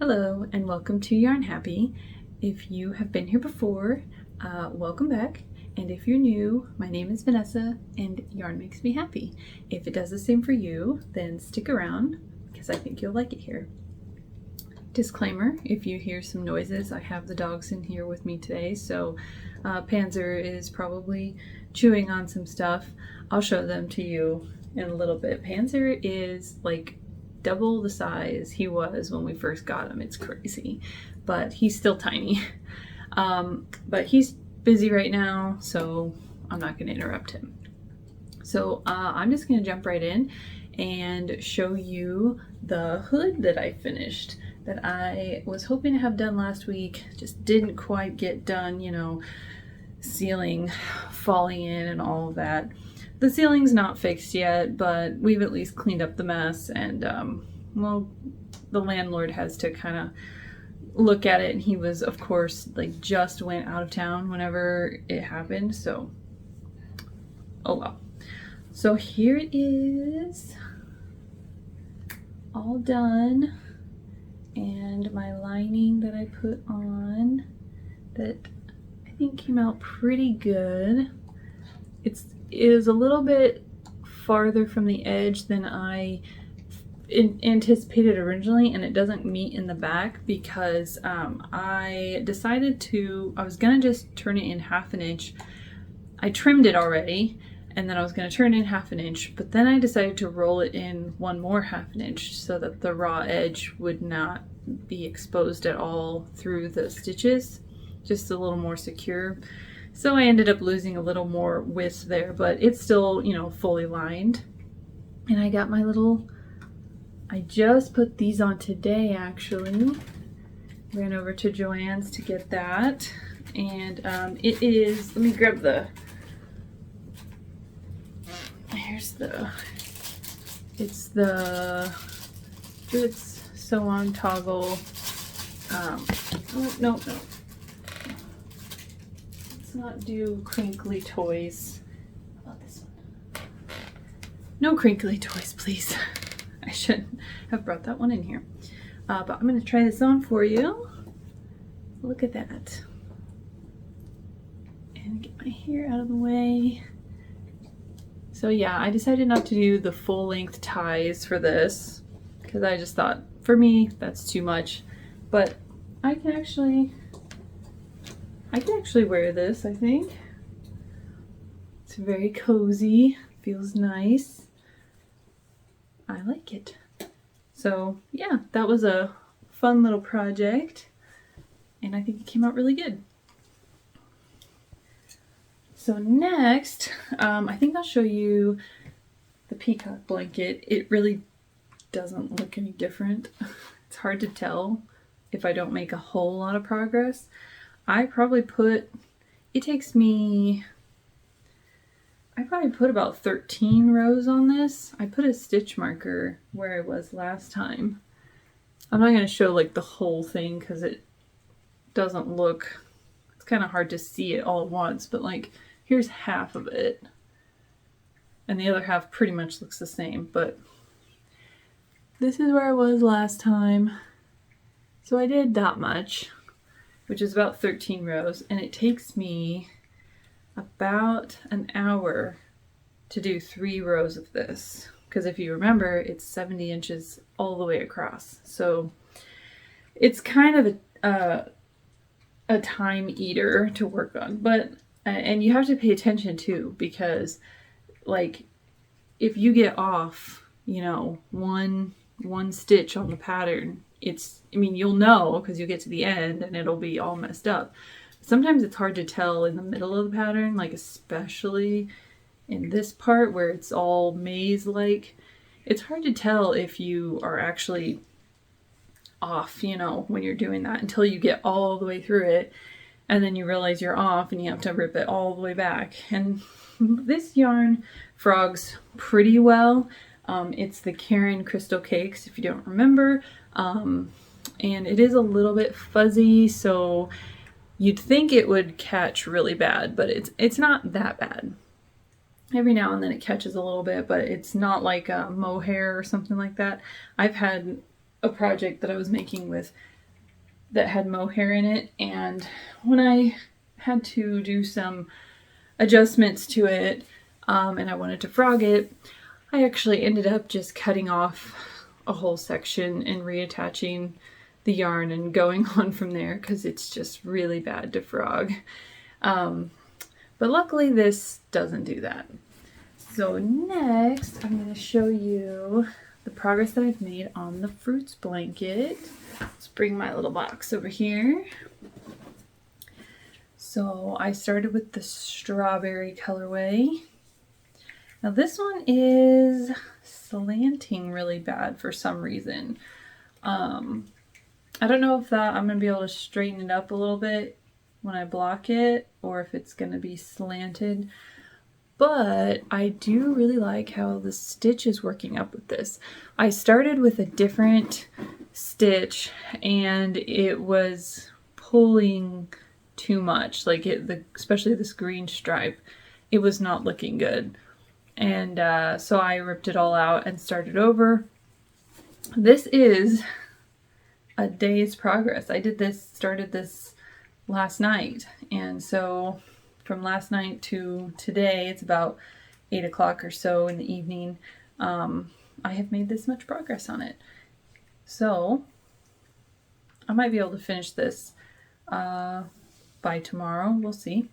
Hello and welcome to Yarn Happy. If you have been here before, welcome back. And if you're new, my name is Vanessa and yarn makes me happy. If it does the same for you, then stick around because I think you'll like it here. Disclaimer, if you hear some noises, I have the dogs in here with me today, so Panzer is probably chewing on some stuff. I'll show them to you in a little bit. Panzer is like double the size he was when we first got him. It's crazy, but he's still tiny. But he's busy right now, so I'm not going to interrupt him. So I'm just going to jump right in and show you the hood that I finished, that I was hoping to have done last week, just didn't quite get done, you know, ceiling falling in and all of that. The ceiling's not fixed yet, but we've at least cleaned up the mess, and well, the landlord has to kind of look at it, and he was, of course, like just went out of town whenever it happened, so oh well. So here it is, all done, and my lining that I put on that I think came out pretty good. It is a little bit farther from the edge than I anticipated originally, and it doesn't meet in the back because I decided I was gonna just turn it in 1/2 inch. I trimmed it already, and then I was gonna turn it in 1/2 inch, but then I decided to roll it in one more 1/2 inch so that the raw edge would not be exposed at all through the stitches, just a little more secure. So I ended up losing a little more width there, but it's still, you know, fully lined. And I got my little, I just put these on today actually. Ran over to Joann's to get that. And it is, let me grab it's the It's Sew On Toggle. No. Not do crinkly toys. How about this one? No crinkly toys, please. I shouldn't have brought that one in here. But I'm going to try this on for you. Look at that. And get my hair out of the way. So yeah, I decided not to do the full length ties for this because I just thought, for me, that's too much. But I can actually wear this, I think. It's very cozy, feels nice. I like it. So yeah, that was a fun little project, and I think it came out really good. So next, I think I'll show you the peacock blanket. It really doesn't look any different. It's hard to tell if I don't make a whole lot of progress. I probably put about 13 rows on this. I put a stitch marker where I was last time. I'm not going to show like the whole thing because it doesn't look, it's kind of hard to see it all at once, but like here's half of it and the other half pretty much looks the same, but this is where I was last time. So I did that much, which is about 13 rows, and it takes me about an hour to do 3 rows of this, because if you remember, it's 70 inches all the way across. So it's kind of a time eater to work on, but and you have to pay attention too, because like if you get off, you know, one stitch on the pattern, you'll know because you'll get to the end and it'll be all messed up. Sometimes it's hard to tell in the middle of the pattern, like especially in this part where it's all maze-like. It's hard to tell if you are actually off, you know, when you're doing that until you get all the way through it, and then you realize you're off and you have to rip it all the way back. And this yarn frogs pretty well. It's the Karen Crystal Cakes, if you don't remember. And it is a little bit fuzzy, so you'd think it would catch really bad, but it's not that bad. Every now and then it catches a little bit, but it's not like a mohair or something like that. I've had a project that I was making with that had mohair in it, and when I had to do some adjustments to it, and I wanted to frog it, I actually ended up just cutting off a whole section and reattaching the yarn and going on from there because it's just really bad to frog. But luckily this doesn't do that. So next I'm going to show you the progress that I've made on the fruits blanket. Let's bring my little box over here. So I started with the strawberry colorway. Now this one is slanting really bad for some reason. I don't know if I'm going to be able to straighten it up a little bit when I block it, or if it's going to be slanted. But I do really like how the stitch is working up with this. I started with a different stitch and it was pulling too much, like especially this green stripe, it was not looking good. And so I ripped it all out and started over. This is a day's progress. I started this last night, and so from last night to today, it's about 8 o'clock or so in the evening, I have made this much progress on it. So I might be able to finish this by tomorrow, we'll see.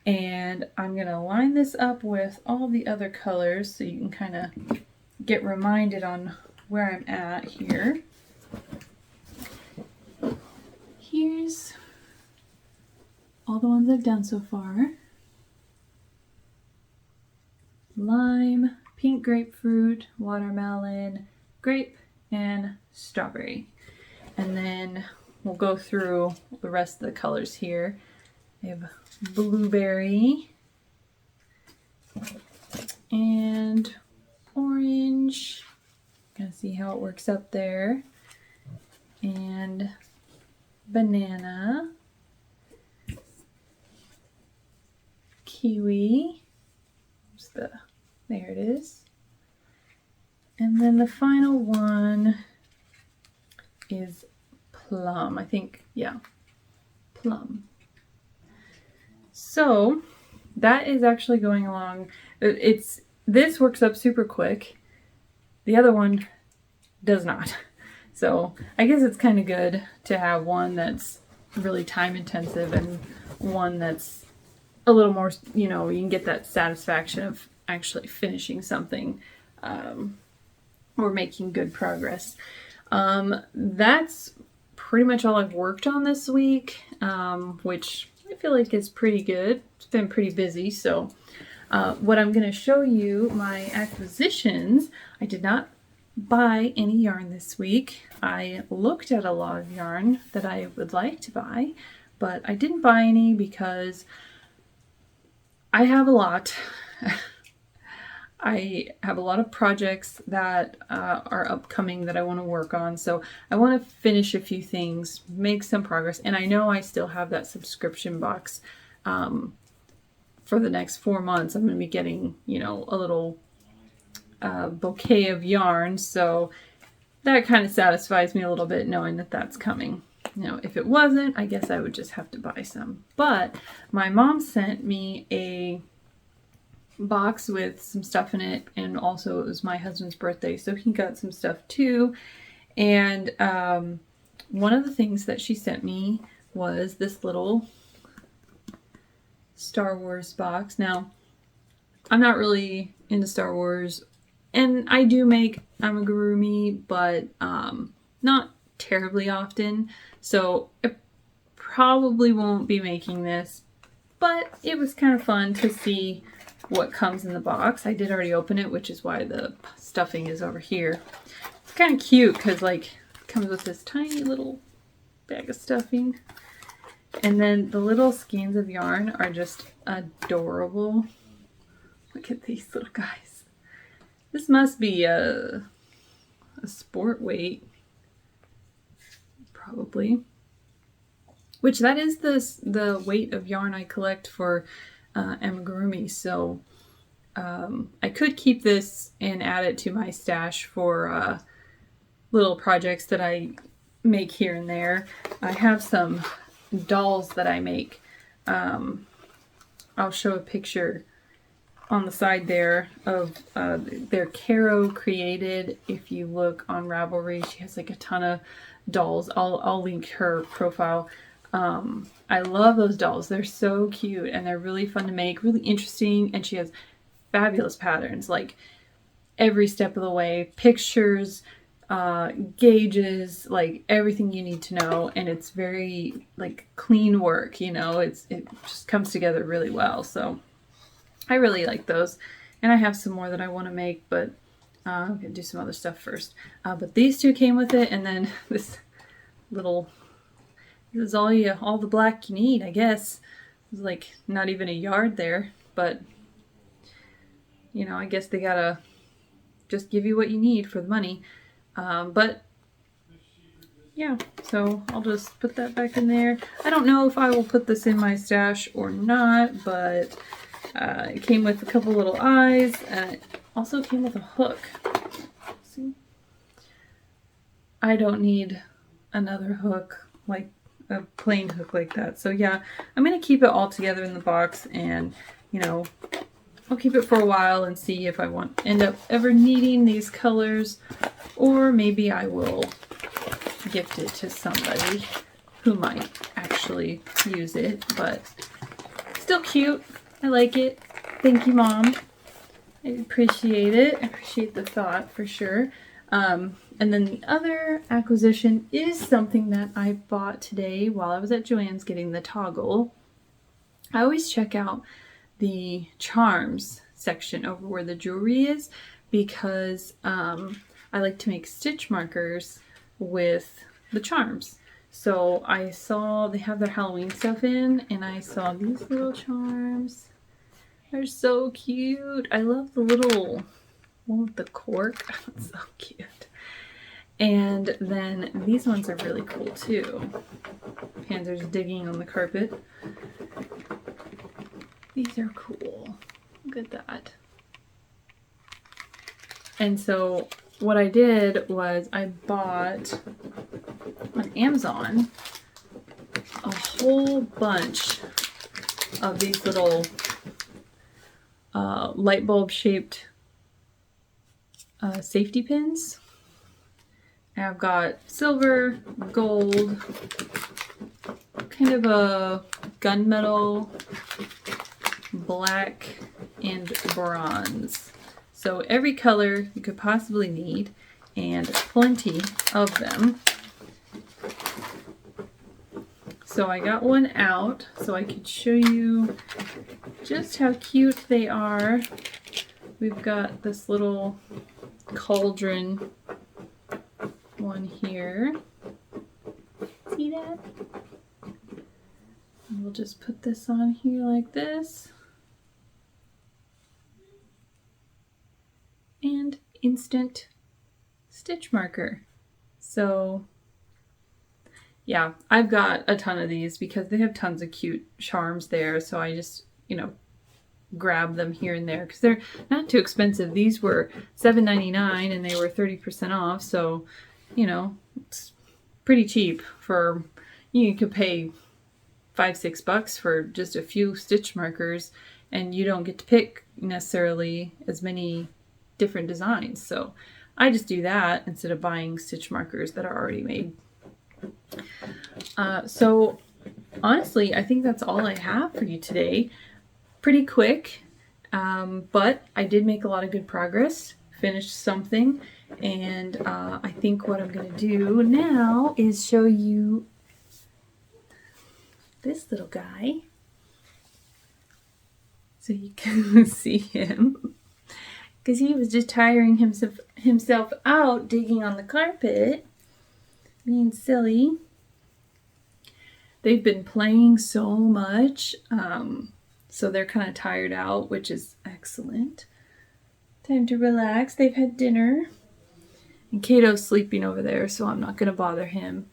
And I'm going to line this up with all the other colors so you can kind of get reminded on where I'm at here. Here's all the ones I've done so far. Lime, pink grapefruit, watermelon, grape, and strawberry. And then we'll go through the rest of the colors here. I have blueberry and orange. Gonna see how it works up there. And banana, kiwi, there it is. And then the final one is plum. I think, yeah, plum. So that is actually going along. This works up super quick. The other one does not. So I guess it's kind of good to have one that's really time intensive and one that's a little more, you can get that satisfaction of actually finishing something or making good progress. That's pretty much all I've worked on this week, which I feel like is pretty good. It's been pretty busy. So what I'm going to show you, my acquisitions, I did not buy any yarn this week. I looked at a lot of yarn that I would like to buy, but I didn't buy any because I have a lot. I have a lot of projects that are upcoming that I want to work on. So I want to finish a few things, make some progress. And I know I still have that subscription box for the next 4 months. I'm going to be getting, a little bouquet of yarn. So that kind of satisfies me a little bit knowing that that's coming. If it wasn't, I guess I would just have to buy some. But my mom sent me a box with some stuff in it, and also it was my husband's birthday, so he got some stuff too. And one of the things that she sent me was this little Star Wars box. Now, I'm not really into Star Wars, and I do make amigurumi, but not terribly often, so I probably won't be making this, but it was kind of fun to see what comes in the box. I did already open it, which is why the stuffing is over here. It's kind of cute because it comes with this tiny little bag of stuffing, and then the little skeins of yarn are just adorable. Look at these little guys. This must be a sport weight, probably. Which that is the weight of yarn I collect for amigurumi. So I could keep this and add it to my stash for little projects that I make here and there. I have some dolls that I make. I'll show a picture on the side there of they're Caro created. If you look on Ravelry, she has like a ton of dolls. I'll link her profile. I love those dolls. They're so cute and they're really fun to make, really interesting, and she has fabulous patterns like every step of the way, pictures, gauges, like everything you need to know, and it's very like clean work, you know, it just comes together really well. So I really like those, and I have some more that I want to make, but I'm gonna do some other stuff first. But these two came with it, and then this is all the black you need, I guess. It's like not even a yard there, but you know, I guess they gotta just give you what you need for the money. But yeah, so I'll just put that back in there. I don't know if I will put this in my stash or not, but it came with a couple little eyes, and it also came with a hook. See? I don't need another hook, like a plain hook like that. So yeah, I'm going to keep it all together in the box, and you know, I'll keep it for a while and see if I end up ever needing these colors, or maybe I will gift it to somebody who might actually use it, but still cute. I like it. Thank you, Mom. I appreciate it. I appreciate the thought for sure. And then the other acquisition is something that I bought today while I was at Joann's getting the toggle. I always check out the charms section over where the jewelry is, because I like to make stitch markers with the charms. So I saw they have their Halloween stuff in, and I saw these little charms. They're so cute. I love the little one with the cork. It's so cute. And then these ones are really cool too. Panzer's digging on the carpet. These are cool. Look at that. And so what I did was I bought on Amazon a whole bunch of these little light bulb shaped safety pins. And I've got silver, gold, kind of a gunmetal, black, and bronze. So every color you could possibly need, and plenty of them. So I got one out so I could show you just how cute they are. We've got this little cauldron one here. See that? And we'll just put this on here like this. And instant stitch marker. So yeah, I've got a ton of these because they have tons of cute charms there. So I just, you know, grab them here and there because they're not too expensive. These were $7.99 and they were 30% off. So, you know, it's pretty cheap for, you could pay $5-6 for just a few stitch markers, and you don't get to pick necessarily as many different designs. So I just do that instead of buying stitch markers that are already made. So honestly, I think that's all I have for you today. Pretty quick, but I did make a lot of good progress, finished something, and I think what I'm going to do now is show you this little guy so you can see him, because he was just tiring himself out digging on the carpet, being silly. They've been playing so much, so they're kind of tired out, which is excellent. Time to relax. They've had dinner, and Kato's sleeping over there, so I'm not going to bother him.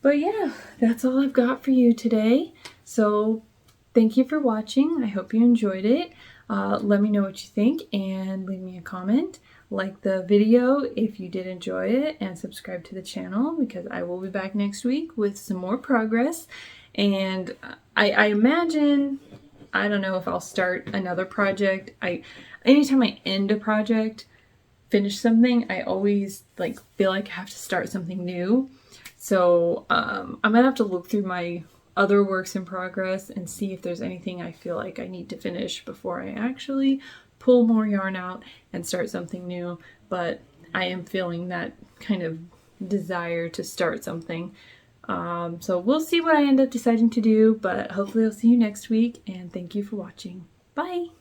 But yeah, that's all I've got for you today. So thank you for watching. I hope you enjoyed it. Let me know what you think and leave me a comment. like the video if you did enjoy it, and subscribe to the channel because I will be back next week with some more progress. And I imagine, I don't know if I'll start another project. Anytime I end a project, finish something, I always like feel like I have to start something new. So I'm gonna have to look through my other works in progress and see if there's anything I feel like I need to finish before I actually pull more yarn out and start something new. But I am feeling that kind of desire to start something. So we'll see what I end up deciding to do, but hopefully I'll see you next week, and thank you for watching. Bye!